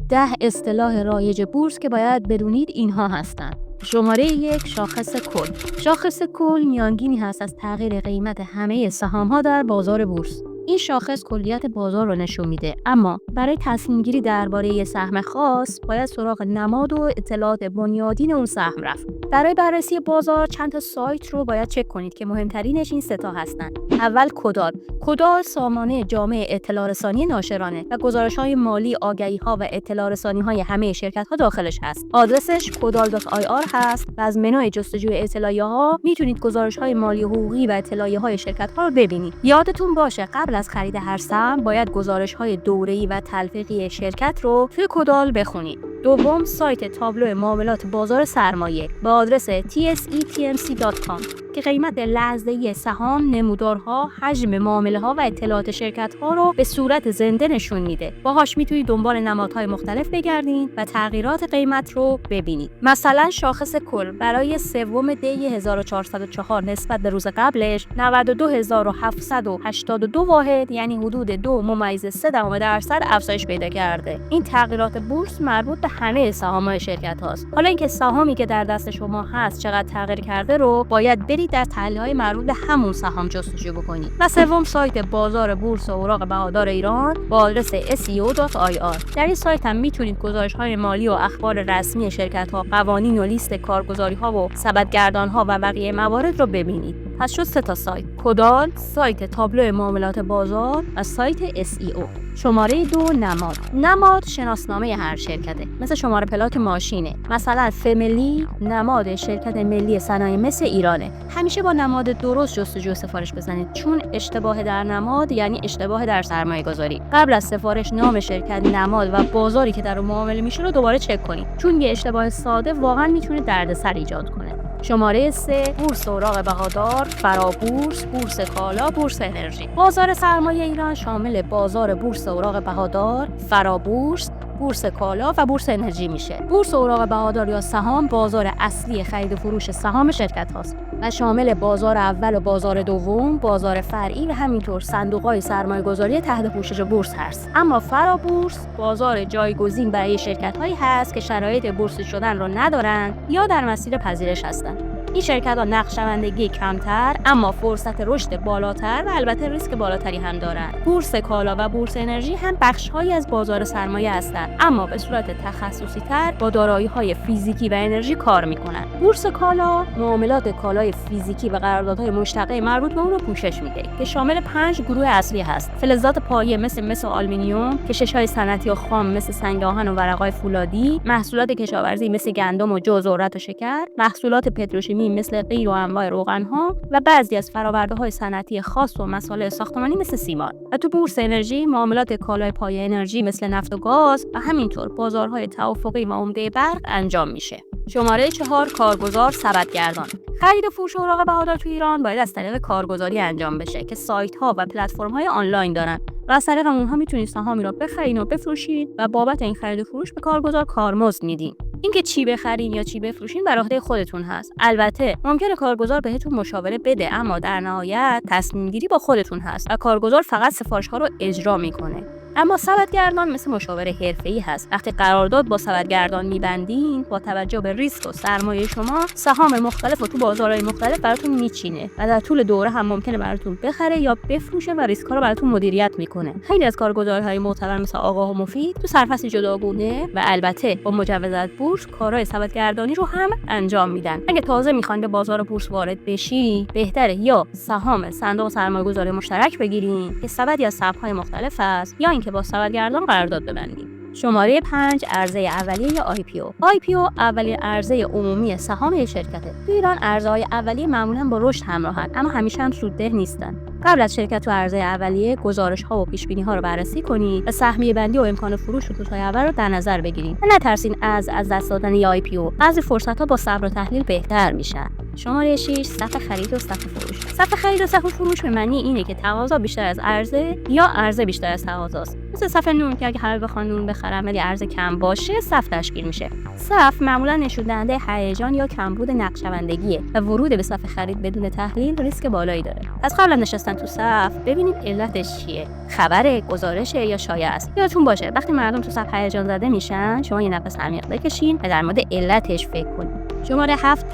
10 اصطلاح رایج بورس که باید بدونید اینها هستند. شماره 1 شاخص کل. شاخص کل میانگینی هست از تغییر قیمت همه سهام‌ها در بازار بورس. این شاخص کلیت بازار رو نشون میده، اما برای تصمیم گیری درباره یه سهم خاص باید سراغ نماد و اطلاعات بنیادین اون سهم رفت. برای بررسی بازار چند تا سایت رو باید چک کنید که مهمترینش این 3 تا هستن. اول کدال. کدال سامانه جامع اطلاع رسانی ناشرانه و گزارش‌های مالی، آگهی‌ها و اطلاع رسانی‌های همه شرکت‌ها داخلش هست. آدرسش kodal.ir هست و از منوی جستجوی اطلاعیه‌ها میتونید گزارش‌های مالی حقوقی و اطلاعیه‌های شرکت‌ها رو ببینید. یادتون باشه قبل از خرید هر سهم باید گزارش‌های دوره‌ای و تلفیقی شرکت رو توی کدال بخونید. دوم سایت تابلو معاملات بازار سرمایه با آدرس tsetmc.com که قیمت لحظه‌ای سهام، نمودارها، حجم معامله‌ها و اطلاعات شرکت‌ها رو به صورت زنده نشون میده. باهاش میتونید دنبال نمادهای مختلف بگردین و تغییرات قیمت رو ببینید. مثلا شاخص کل برای سوم دی 1404 نسبت به روز قبلش 92782 واحد یعنی حدود 2.3% افزایش پیدا کرده. این تغییرات بورس مربوط به همه سهام‌های شرکت‌هاست. حالا اینکه سهامی که در دست شما هست چقدر تغییر کرده رو باید برید در تحلیل‌های مربوط به همون سهام جستجو بکنید. و سوم سایت بازار بورس و اوراق بهادار ایران با آدرس seo.ir. در این سایت هم میتونید گزارش‌های مالی و اخبار رسمی شرکت‌ها، قوانین و لیست کارگزاری‌ها و سبدگردان‌ها و بقیه موارد رو ببینید. پس شد 3 تا سایت: کدال، سایت تابلو معاملات بازار و سایت SEO. شماره 2 نماد. نماد شناسنامه هر شرکته، مثل شماره پلاک ماشینه. مثلا فملی نماد شرکت ملی صنایع مس ایرانه. همیشه با نماد درست جستجو سفارش بزنید، چون اشتباه در نماد یعنی اشتباه در سرمایه گذاری. قبل از سفارش نام شرکت، نماد و بازاری که در اون معامله میشه رو دوباره چک کنید، چون یه اشتباه ساده واقعا میتونه دردسر ایجاد کنه. شماره 3 بورس اوراق بهادار، فرابورس، بورس کالا، بورس انرژی. بازار سرمایه ایران شامل بازار بورس اوراق بهادار، فرابورس، بورس کالا و بورس انرژی میشه. بورس اوراق بهادار یا سهام بازار اصلی خرید و فروش سهام شرکت هاست و شامل بازار اول و بازار دوم، بازار فرعی و همینطور صندوق‌های سرمایه‌گذاری تحت پوشش بورس هست. اما فرابورس بازار جایگزین برای شرکت‌هایی هست که شرایط بورسی شدن رو ندارن یا در مسیر پذیرش هستن. این شرکت‌ها نقشه‌بندی کمتر اما فرصت رشد بالاتر و البته ریسک بالاتری هم دارند. بورس کالا و بورس انرژی هم بخش‌هایی از بازار سرمایه هستند، اما به صورت تخصصی‌تر با دارایی‌های فیزیکی و انرژی کار می‌کنند. بورس کالا معاملات کالای فیزیکی و قراردادهای مشتقه مربوط به اون رو پوشش میده که شامل 5 گروه اصلی هست: فلزات پایه مثل آلومینیوم، کشش‌های صنعتی و خام مثل سنگ آهن و ورق‌های فولادی، محصولات کشاورزی مثل گندم و جو، ذرت و شکر، محصولات پتروشیمی مثل غیر و انواع روغن‌ها و بعضی از فرآورده‌های صنعتی خاص و مصالح ساختمانی مثل سیمان. و تو بورس انرژی معاملات کالای پایه انرژی مثل نفت و گاز و همینطور بازارهای توافقی و عمده برق انجام میشه. شماره 4 کارگزار سبدگردان. خرید و فروش اوراق بهادار تو ایران باید از طریق کارگزاری انجام بشه که سایت‌ها و پلتفرم‌های آنلاین دارن و از طریق اونها میتونید سهامی رو بخرید و بفروشید و بابت این خرید و فروش به کارگزار کارمزد میدین. اینکه چی بخرین یا چی بفروشین بر عهده خودتون هست. البته ممکنه کارگزار بهتون مشاوره بده، اما در نهایت تصمیم گیری با خودتون هست و کارگزار فقط سفارش‌ها رو اجرا میکنه. اما سبدگردان مثل مشاور حرفه‌ای هست. وقتی قرارداد با سبدگردان می‌بندین، با توجه به ریسک و سرمایه شما، سهام مختلف و تو بازارهای مختلف براتون میچینه و در طول دوره هم ممکنه براتون بخره یا بفروشه و ریسک‌ها رو براتون مدیریت میکنه. خیلی از کارگزارهای معتبر مثل آگاه و مفید تو سرفصل جداگونه و البته با مجوز از بورس کارهای سبدگردانی رو هم انجام میدن. اگه تازه میخواین به بازار بورس وارد بشی، بهتره یا سهام صندوق سرمایه‌گذاری مشترک بگیرین که سبدی از سهم‌های مختلف است، یا اینکه با سبدگردان قرارداد ببندید. شماره 5 عرضه اولیه یا IPO اولین عرضه عمومی سهام شرکته. تو ایران عرضه‌های اولیه معمولاً با رشد همراهن، اما همیشه هم سودده نیستن. قبل از شرکت تو عرضه اولیه گزارش‌ها و پیش‌بینی‌ها رو بررسی کنید و سهمیه بندی و امکان فروش تو روزهای اول رو در نظر بگیرید. نترسین از دست دادن IPO. بعضی فرصت‌ها با صبر و تحلیل بهتر میشن. شماره 6 صف خرید و صف فروش. صف خرید و صف فروش به معنی اینه که تقاضا بیشتر از عرضه یا عرضه بیشتر از تقاضاست. مثل صف نون که اگه همه بخوان نون بخرن ولی ارز کم باشه صف تشکیل میشه. صف معمولا نشون دهنده هیجان یا کمبود نقشه‌بندیه و ورود به صف خرید بدون تحلیل ریسک بالایی داره. از قبل نشستن تو صف ببینید علتش چیه. خبر، گزارشه یا شایعه است. یادتون باشه وقتی مردم تو صف هیجان زده میشن شما یه نفس عمیق بکشین و در مورد علتش فکر کنید. شماره 7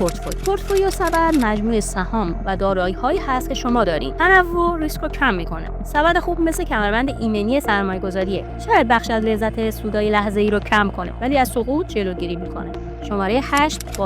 پورتفولیو سبد مجموعه سهام و دارایی‌هایی هست که شما دارین. تنوع ریسک رو کم میکنه. سبد خوب مثل کمربند ایمنی سرمایه‌گذاریه. شاید بخش از لذت سودای لحظه‌ای رو کم کنه ولی از سقوط جلوگیری میکنه. شماره 8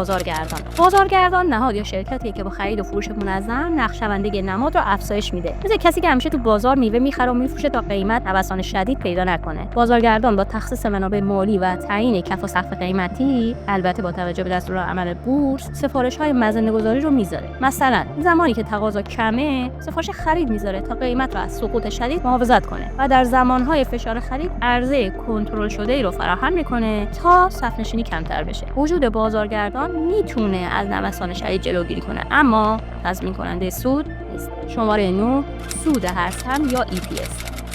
بازارگردان نهاد یا شرکتیه که با خرید و فروش منظم نقشه‌بندی نماد رو افزایش میده. مثل کسی که همیشه تو بازار میوه میخره و میفروشه تا قیمت نوسان شدید پیدا نکنه. بازارگردان با تخصیص منابع مالی و تعیین کف و سقف قیمتی، البته با توجه به دستورالعمل بورس، سفارش‌های مزنه‌گذاری رو میذاره. مثلا زمانی که تقاضا کمه، سفارش خرید میذاره تا قیمت رو از سقوط شدید محافظت کنه و در زمان‌های فشار خرید عرضه کنترل شده‌ای رو فراهم میکنه تا صف‌نشینی کمتر بشه. وجود بازارگردان میتونه از نوسان شدید جلوگیری کنه اما تضمین کننده سود نیست. شماره 9 سود هر سهم یا EPS.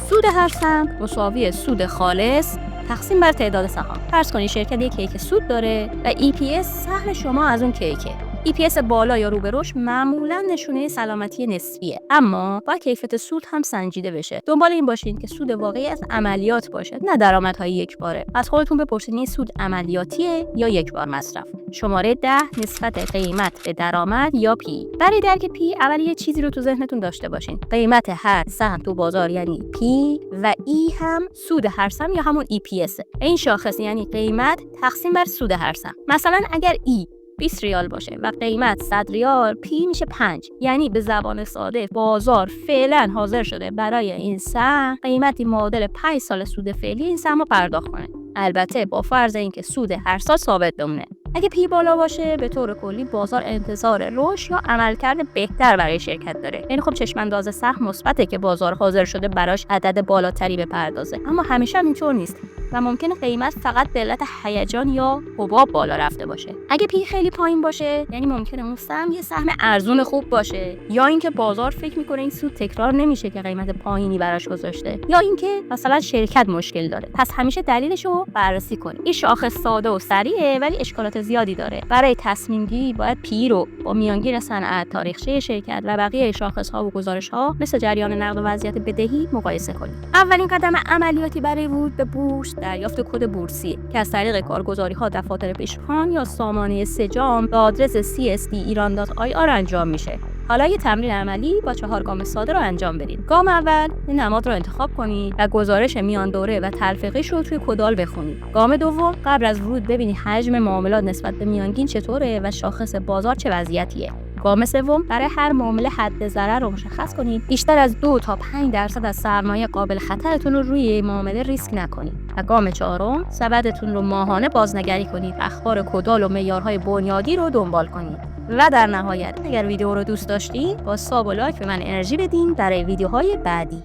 سود هر سهم مساوی سود خالص تقسیم بر تعداد سهام. فرض کنید شرکت یک کیک سود داره و EPS سهم شما از اون کیکه. EPS بالا یا رو به رشد معمولا نشونه سلامتی نسبیه، اما با کیفیت سود هم سنجیده بشه. دنبال این باشین که سود واقعی از عملیات باشه، نه درآمدهای یک باره. از خودتون بپرسید این سود عملیاتیه یا یک بار مصرف. شماره 10 نسبت قیمت به درآمد یا پی. برای درک پی اول یه چیزی رو تو ذهنتون داشته باشین. قیمت هر سهم تو بازار یعنی پی و ای هم سود هر سهم یا همون EPS. این شاخص یعنی قیمت تقسیم بر سود هر سهم. مثلا اگر ای 20 ریال باشه و قیمت 100 ریال، پی میشه 5. یعنی به زبان ساده بازار فعلا حاضر شده برای این سهم قیمتی معادل 5 سال سود فعلی این سهم رو پرداخت کنه. البته با فرض اینکه سود هر سال ثابت بمونه. اگه پی بالا باشه به طور کلی بازار انتظار رشد یا عملکرد بهتر برای شرکت داره. یعنی خب چشم‌انداز سهم مثبته که بازار حاضر شده براش عدد بالاتری بپردازه، اما همیشه هم اینطور نیست و ممکنه قیمت فقط به علت هیجان یا حباب بالا رفته باشه. اگه پی خیلی پایین باشه یعنی ممکنه اون سهم یه سهم ارزون خوب باشه، یا اینکه بازار فکر میکنه این سود تکرار نمیشه که قیمت پایینی براش گذاشته، یا اینکه مثلا شرکت مشکل داره. پس همیشه دلیلش رو بررسی کنید. این شاخص ساده و سریعه ولی اشکالات زیادی داره. برای تصمیم گیری باید پی رو با میانگین صنعت، تاریخچه شرکت و بقیه شاخص‌ها و گزارش‌ها مثل جریان نقد و وضعیت بدهی مقایسه کنید. اولین قدم عملیاتی برای ورود به بورس دریافت کد بورسی که از طریق کارگزاری‌ها، دفاتر پیشخوان یا سامانه سجام به آدرس csd.iran.ir انجام میشه. حالا یه تمرین عملی با 4 گام ساده رو انجام بدید. گام اول، این نماد رو انتخاب کنید و گزارش میان دوره و تلفیقش رو توی کدال بخونید. گام دوم، قبل از ورود ببینید حجم معاملات نسبت به میانگین چطوره و شاخص بازار چه وضعیتیه. گام سوم، برای هر معامله حد ضرر رو مشخص کنید. بیشتر از 2 تا 5% از سرمایه قابل خطرتون رو روی معامله ریسک نکنید. و گام چهارم، سبدتون رو ماهانه بازنگری کنید. اخبار کدال و معیارهای بنیادی رو دنبال کنید. و در نهایت اگر ویدیو رو دوست داشتین با ساب و لایک به من انرژی بدین برای ویدیوهای بعدی.